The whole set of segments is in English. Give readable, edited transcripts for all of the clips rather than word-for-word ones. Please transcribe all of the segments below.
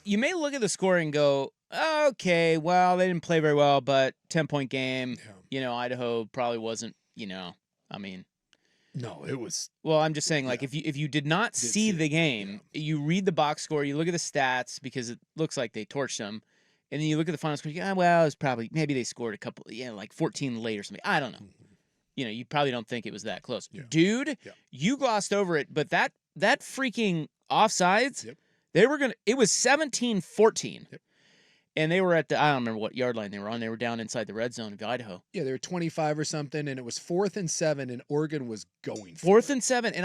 you may look at the score and go, okay, well, they didn't play very well, but 10-point game. Yeah. Idaho probably wasn't. I mean. No, it was. Well, I'm just saying, like, if you did not see the game, you read the box score, you look at the stats because it looks like they torched them, and then you look at the final score. Well, it's probably maybe they scored a couple, like 14 late or something. I don't know. You probably don't think it was that close, dude. You glossed over it, but that freaking offsides, it was 17-14. And they were at I don't remember what yard line they were on. They were down inside the red zone of Idaho. Yeah, they were 25 or something, and it was 4th and 7, and Oregon was going for 4th and 7, and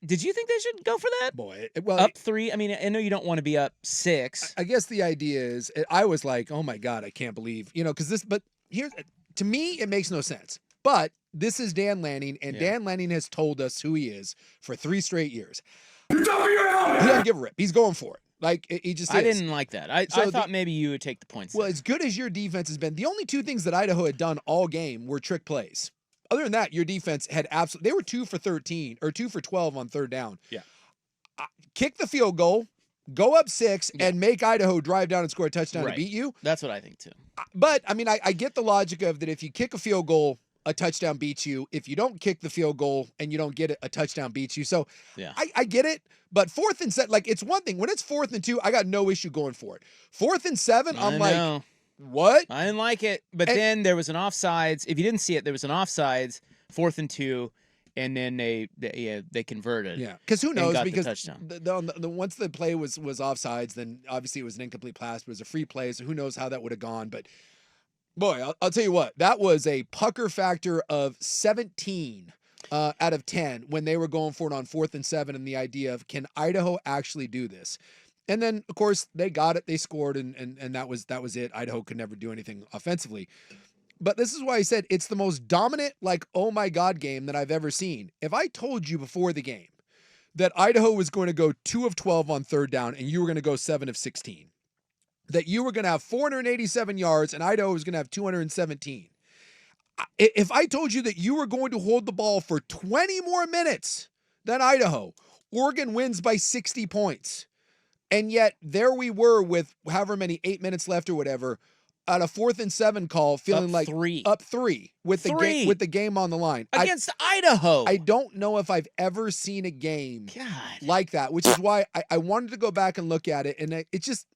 did you think they should go for that? Boy, up 3. I mean, I know you don't want to be up 6. I guess the idea is, I was like, oh my God, I can't believe, because this, but here, to me, it makes no sense. But this is Dan Lanning, and Dan Lanning has told us who he is for 3 straight years. You're top of your helmet! He doesn't give a rip. He's going for it. Like, he just is. I didn't like that. I thought maybe you would take the points. Well, as good as your defense has been, the only 2 things that Idaho had done all game were trick plays. Other than that, your defense had absolutely, they were 2 for 13 or 2 for 12 on 3rd down. Yeah. Kick the field goal, go up 6, and make Idaho drive down and score a touchdown to beat you. That's what I think too. But, I mean, I get the logic of that if you kick a field goal, a touchdown beats you. If you don't kick the field goal and you don't get it, a touchdown beats you. So I get it. But 4th and 7, like, it's one thing. When it's 4th and 2, I got no issue going for it. 4th and 7, I'm like, what? I didn't like it. But then there was an offsides. If you didn't see it, there was an offsides, 4th and 2, and then they converted. Yeah, because who knows? Because the once the play was offsides, then obviously it was an incomplete pass. But it was a free play, so who knows how that would have gone. But boy, I'll tell you what, that was a pucker factor of 17 out of 10 when they were going for it on 4th and 7, and the idea of, can Idaho actually do this? And then, of course, they got it. They scored, and that was it. Idaho could never do anything offensively. But this is why I said it's the most dominant, like, oh my God game that I've ever seen. If I told you before the game that Idaho was going to go 2 of 12 on 3rd down and you were going to go 7 of 16, that you were going to have 487 yards and Idaho was going to have 217. If I told you that you were going to hold the ball for 20 more minutes than Idaho, Oregon wins by 60 points. And yet there we were with however many 8 minutes left or whatever, at a 4th and 7 call, feeling like up 3 with the game on the line against Idaho. I don't know if I've ever seen a game like that, which is why I wanted to go back and look at it. And it's just,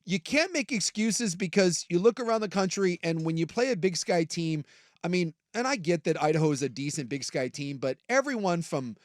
you can't make excuses, because you look around the country and when you play a Big Sky team, I mean, and I get that Idaho is a decent Big Sky team, but everyone from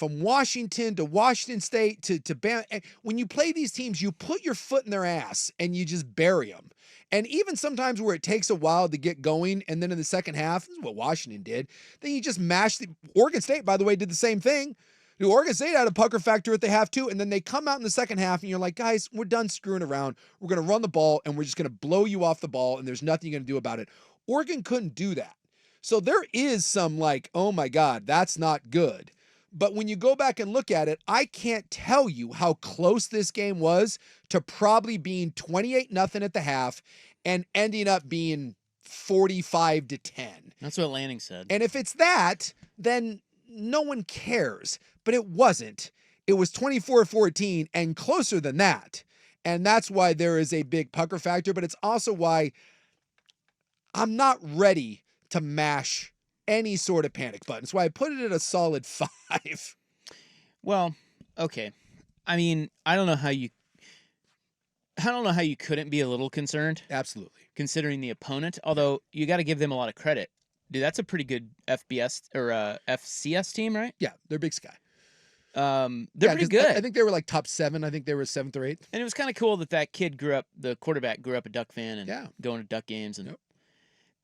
Washington to Washington State to Bam, when you play these teams, you put your foot in their ass and you just bury them. And even sometimes where it takes a while to get going, and then in the second half, this is what Washington did, then you just mash Oregon State, by the way, did the same thing. Oregon State had a pucker factor at the half too, and then they come out in the second half and you're like, guys, we're done screwing around. We're going to run the ball and we're just going to blow you off the ball and there's nothing you're going to do about it. Oregon couldn't do that. So there is some like, oh my God, that's not good. But when you go back and look at it, I can't tell you how close this game was to probably being 28-0 at the half and ending up being 45-10. That's what Lanning said. And if it's that, then no one cares. But it wasn't. It was 24-14 and closer than that. And that's why there is a big pucker factor, but it's also why I'm not ready to mash any sort of panic button. That's why I put it at a solid 5. Well, okay. I mean, I don't know how you couldn't be a little concerned. Absolutely. Considering the opponent, although you got to give them a lot of credit. Dude, that's a pretty good FBS or FCS team, right? Yeah, they're Big Sky. They're pretty good. I think they were like top 7. I think they were 7th or 8th. And it was kind of cool that kid the quarterback grew up a Duck fan and going to Duck games. And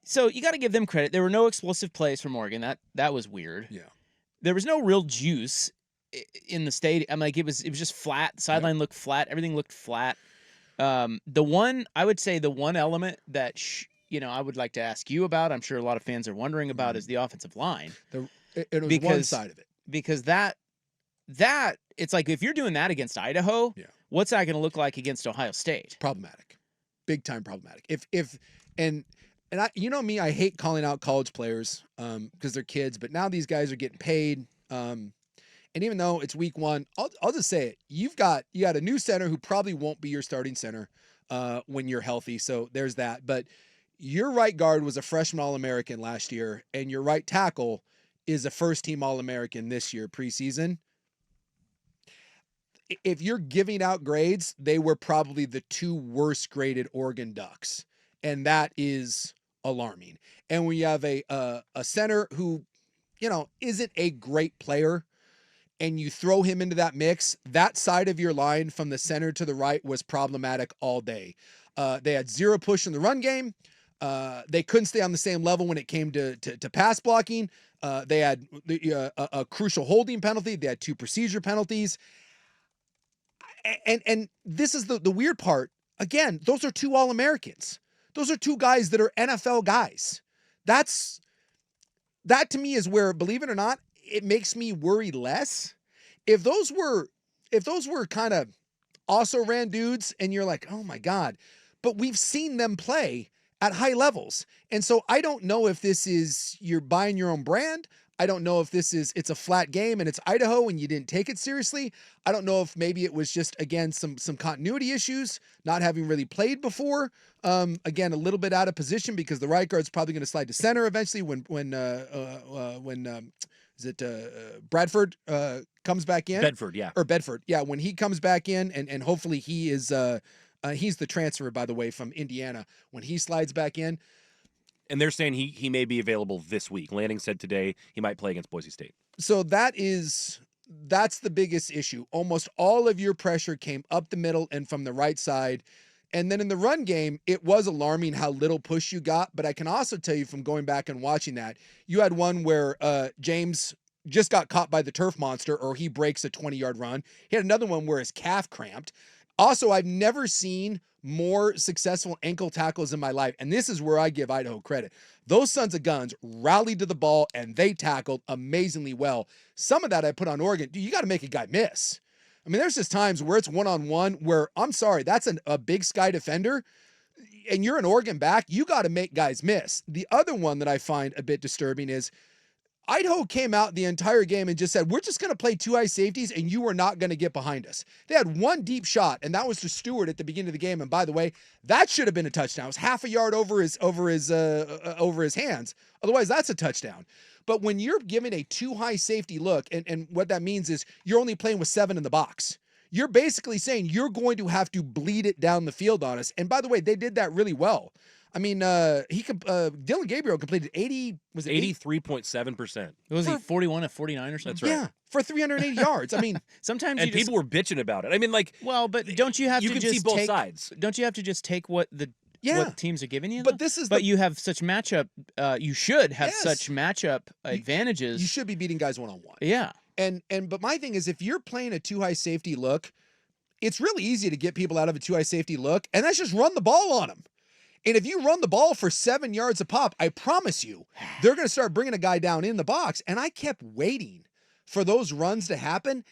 so you got to give them credit. There were no explosive plays from Oregon. That was weird. Yeah. There was no real juice in the stadium. I'm like, it was just flat. The sideline looked flat. Everything looked flat. I would say the one element that, I would like to ask you about, I'm sure a lot of fans are wondering about, is the offensive line. It was one side of it. Because that it's like, if you're doing that against Idaho, what's that going to look like against Ohio State? Problematic. Big time problematic. And me, I hate calling out college players because they're kids, but now these guys are getting paid. And And even though it's week 1, I'll just say it. You got a new center who probably won't be your starting center when you're healthy. So there's that. But your right guard was a freshman All-American last year, and your right tackle is a first-team All-American this year preseason. If you're giving out grades, they were probably the 2 worst graded Oregon Ducks, and that is alarming. And when you have a center who, isn't a great player, and you throw him into that mix, that side of your line from the center to the right was problematic all day. They had 0 push in the run game. They couldn't stay on the same level when it came to pass blocking. They had a crucial holding penalty. They had 2 procedure penalties. And this is the weird part. Again, those are 2 All-Americans. Those are 2 guys that are NFL guys. That to me is where, believe it or not, it makes me worry less. If those were kind of also ran dudes and you're like, oh my God, but we've seen them play at high levels. And so I don't know if this is you're buying your own brand. I don't know if it's a flat game and it's Idaho and you didn't take it seriously. I don't know if maybe it was just, again, some continuity issues, not having really played before. Again, a little bit out of position because the right guard's probably going to slide to center eventually when Bradford comes back in? Bedford, yeah. Or Bedford. Yeah, when he comes back in and hopefully he is he's the transfer, by the way, from Indiana. When he slides back in, and they're saying he may be available this week. Lanning said today he might play against Boise State. So that's the biggest issue. Almost all of your pressure came up the middle and from the right side. And then in the run game, it was alarming how little push you got. But I can also tell you from going back and watching that, you had one where James just got caught by the turf monster or he breaks a 20-yard run. He had another one where his calf cramped. Also, I've never seen more successful ankle tackles in my life. And this is where I give Idaho credit. Those sons of guns rallied to the ball and they tackled amazingly well. Some of that I put on Oregon. Dude, you got to make a guy miss. I mean, there's just times where it's one-on-one where, I'm sorry, that's a big sky defender and you're an Oregon back. You got to make guys miss. The other one that I find a bit disturbing is Idaho came out the entire game and just said, we're just going to play 2 high safeties and you are not going to get behind us. They had 1 deep shot, and that was to Stewart at the beginning of the game. And by the way, that should have been a touchdown. It was half a yard over his hands. Otherwise, that's a touchdown. But when you're giving a 2 high safety look, and what that means is you're only playing with 7 in the box. You're basically saying you're going to have to bleed it down the field on us. And by the way, they did that really well. I mean, Dylan Gabriel completed 83.7%. Was he 41 of 49 or something? That's right. Yeah, for 380 yards. I mean, sometimes and people were bitching about it. I mean, like, well, but don't you have you to can just see both take, sides? Don't you have to just take what teams are giving you? But this is you have such matchup. You should have such matchup advantages. You should be beating guys one-on-one. Yeah. But my thing is, if you're playing a 2 high safety look, it's really easy to get people out of a 2 high safety look, and that's just run the ball on them. And if you run the ball for 7 yards a pop, I promise you, they're going to start bringing a guy down in the box. And I kept waiting for those runs to happen,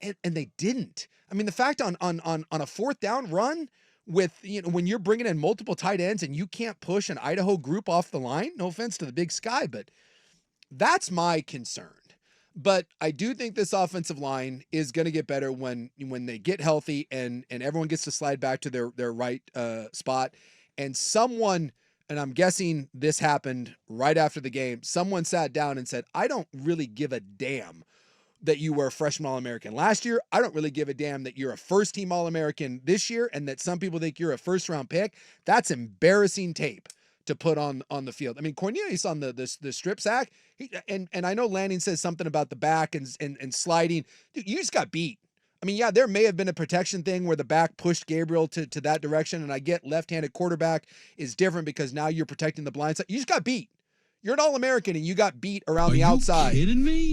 and they didn't. I mean, the fact on a 4th down run with, when you're bringing in multiple tight ends and you can't push an Idaho group off the line, no offense to the Big Sky, but that's my concern. But I do think this offensive line is going to get better when they get healthy and everyone gets to slide back to their right spot. And someone, and I'm guessing this happened right after the game, someone sat down and said, I don't really give a damn that you were a freshman All-American last year. I don't really give a damn that you're a first-team All-American this year and that some people think you're a first-round pick. That's embarrassing tape to put on the field. I mean, Cornelius on the strip sack, and I know Lanning says something about the back and sliding. Dude, you just got beat. I mean, yeah, there may have been a protection thing where the back pushed Gabriel to that direction, and I get left-handed quarterback is different because now you're protecting the blind side. You just got beat. You're an All-American, and you got beat around the outside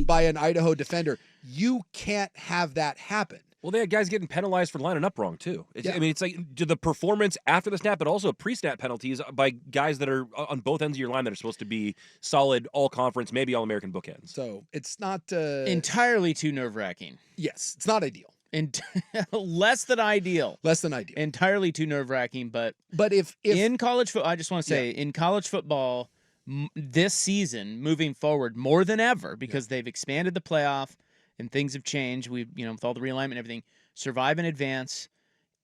by an Idaho defender. You can't have that happen. Well, they had guys getting penalized for lining up wrong, too. I mean, it's like the performance after the snap, but also pre-snap penalties by guys that are on both ends of your line that are supposed to be solid all-conference, maybe All-American bookends. So it's not... entirely too nerve-wracking. Yes, it's not ideal. And less than ideal. Less than ideal. Entirely too nerve-wracking, but if in college football, I just want to say, in college football, this season, moving forward, more than ever, because they've expanded the playoff, and things have changed. We've, with all the realignment and everything, survive and advance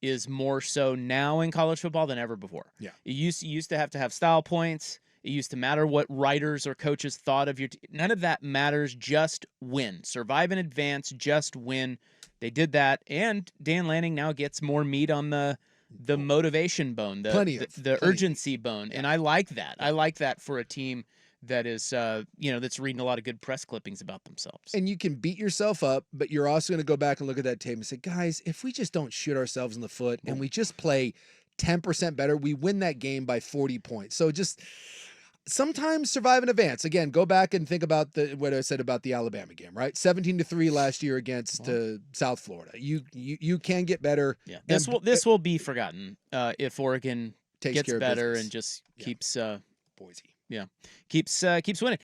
is more so now in college football than ever before. Yeah. You used to have style points. It used to matter what writers or coaches thought of your none of that matters. Just win. Survive and advance, just win. They did that, and Dan Lanning now gets more meat on the motivation bone, the urgency bone, and I like that. I like that for a team that is, that's reading a lot of good press clippings about themselves. And you can beat yourself up, but you're also going to go back and look at that tape and say, guys, if we just don't shoot ourselves in the foot and we just play 10% better, we win that game by 40 points. So just sometimes survive and advance. Again, go back and think about what I said about the Alabama game, right? 17-3 last year against South Florida. You can get better. Yeah, this will be forgotten if Oregon gets better and just keeps Boise. Yeah, keeps winning.